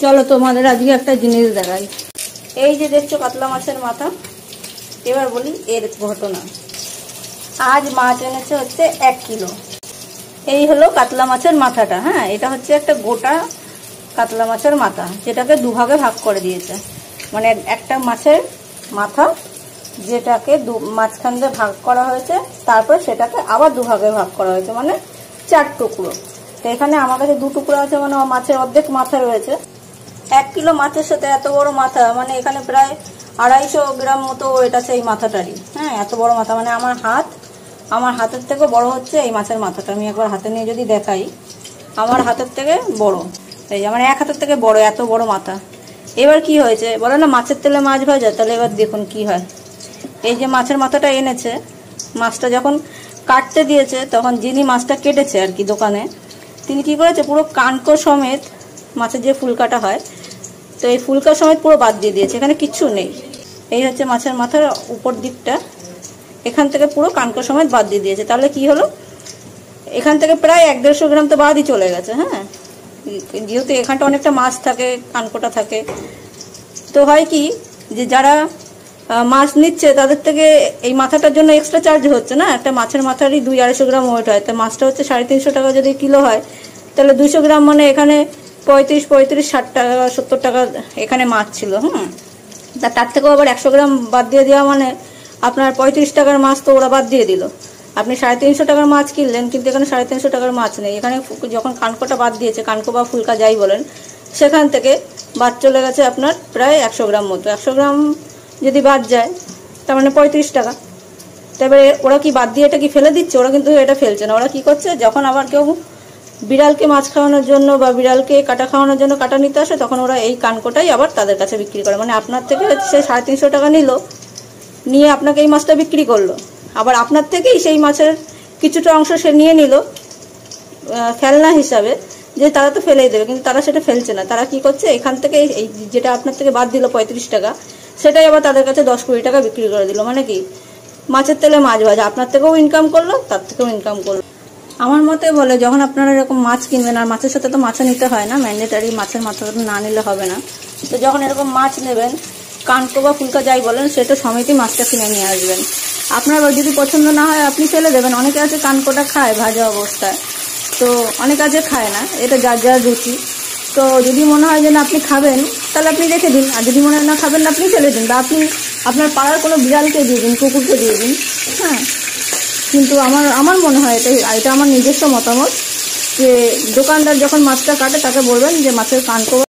চলো তোমাদের আজকে একটা জিনিস দেখাই। এই যে দেখছো কাতলা মাছের মাথা, এবার বলি এর ঘটনা। আজ মাছ এনেছে হচ্ছে 1 কিলো। এই হলো কাতলা মাছের মাথাটা। হ্যাঁ, এটা হচ্ছে একটা গোটা কাতলা মাছের মাথা, যেটাকে দুভাগে ভাগ করে দিয়েছে। মানে একটা মাছের মাথা যেটাকে মাঝখান দিয়ে ভাগ করা হয়েছে, তারপর সেটাকে আবার দুভাগে ভাগ করা হয়েছে, মানে 4 টুকরো। তো এখানে আমার কাছে 2 টুকরো আছে, মানে মাছের অর্ধেক মাথা রয়েছে। 1 কিলো মাছের সাথে এত বড় মাথা, মানে এখানে প্রায় 250 গ্রাম মতো ওয়েট আছে এই মাথাটারই। হ্যাঁ, এত বড় মাথা, মানে আমার হাতের থেকে বড় হচ্ছে এই মাছের মাথাটা। আমি একবার হাতে নিয়ে যদি দেখাই, আমার হাতের থেকে বড়, এই যে আমার 1 হাতের থেকে বড়, এত বড় মাথা। এবার কি হয়েছে বলো না, মাছের তেলে মাছ ভাজা, তাহলে এবার দেখুন কি হয়। এই যে মাছের মাথাটা এনেছে, মাছটা যখন কাটতে দিয়েছে, তখন যিনি মাছটা কেটেছে আর কি দোকানে, তিনি কি করেছে, পুরো কানকো সমেত মাছের যে ফুলকাটা হয়, তো এই ফুলকা সমেত পুরো বাদ দিয়ে দিয়েছে, এখানে কিচ্ছু নেই। এই হচ্ছে মাছের মাথার উপর দিকটা, এখান থেকে পুরো কানকো সমেত বাদ দিয়ে দিয়েছে। তাহলে কি হলো, এখান থেকে প্রায় 1-150 গ্রাম তো বাদই চলে গেছে। হ্যাঁ, যেহেতু এখানটা অনেকটা মাছ থাকে, কানকোটা থাকে, তো হয় কি যে যারা মাছ নিচ্ছে তাদের থেকে এই মাথাটার জন্য এক্সট্রা চার্জ হচ্ছে না। একটা মাছের মাথারই 200-250 গ্রাম ওয়েট হয়, তো মাছটা হচ্ছে 350 টাকা যদি কিলো হয়, তাহলে 200 গ্রাম মানে এখানে 35-60 টাকা 70 টাকা এখানে মাছ ছিল। তার থেকেও আবার 100 গ্রাম বাদ দিয়ে দেওয়া, মানে আপনার 35 টাকার মাছ তো ওরা বাদ দিয়ে দিল। আপনি 350 টাকার মাছ কিনলেন, কিন্তু এখানে 350 টাকার মাছ নেই। এখানে যখন কানকোটা বাদ দিয়েছে, কানকো বা ফুলকা যাই বলেন, সেখান থেকে বাদ চলে গেছে আপনার প্রায় 100 গ্রাম মতো। 100 গ্রাম যদি বাদ যায়, তার মানে 35 টাকা। তবে ওরা কি বাদ দিয়ে এটা কি ফেলে দিচ্ছে? ওরা কিন্তু এটা ফেলছে না। ওরা কি করছে, যখন আবার কেউ বিড়ালকে মাছ খাওয়ানোর জন্য বা বিড়ালকে কাটা খাওয়ানোর জন্য কাটা নিতে আসে, তখন ওরা এই কানকোটাই আবার তাদের কাছে বিক্রি করে। মানে আপনার থেকে সে 350 টাকা নিয়ে আপনাকে এই মাছটা বিক্রি করলো, আবার আপনার থেকেই সেই মাছের কিছুটা অংশ সে নিয়ে নিল ফেলনা হিসাবে, যে তারা তো ফেলেই দেবে, কিন্তু তারা সেটা ফেলছে না। তারা কি করছে, এখান থেকে এই যেটা আপনার থেকে বাদ দিল 35 টাকা, সেটাই আবার তাদের কাছে 10-20 টাকা বিক্রি করে দিল। মানে কি, মাছের তেলে মাছ ভাজা, আপনার থেকেও ইনকাম করলো, তার থেকেও ইনকাম করলো। আমার মতে বলে, যখন আপনারা এরকম মাছ কিনবেন, আর মাছের সাথে তো মাছও নিতে হয় না, ম্যান্ডেটারি মাছের মাথা না নিলে হবে না, তো যখন এরকম মাছ নেবেন, কানকো বা ফুলকা যাই বলেন, সেটা সমেতই মাছটা কিনে নিয়ে আসবেন। আপনার যদি পছন্দ না হয় আপনি ফেলে দেবেন। অনেকে আছে কানকোটা খায় ভাজা অবস্থায়, তো অনেক আছে খায় না, এটা যার যার রুচি। তো যদি মনে হয় যে না আপনি খাবেন, তাহলে আপনি রেখে দিন, আর যদি মনে হয় না খাবেন না, আপনি ফেলে দিন, বা আপনি আপনার পাড়ার কোনো বিড়ালকে দিয়ে দিন, কুকুরকে দিয়ে দিন। হ্যাঁ, কিন্তু আমার মনে হয় এটা আমার নিজস্ব মতামত, যে দোকানদার যখন মাছটা কাটে তাকে বলবেন যে মাছের কানকো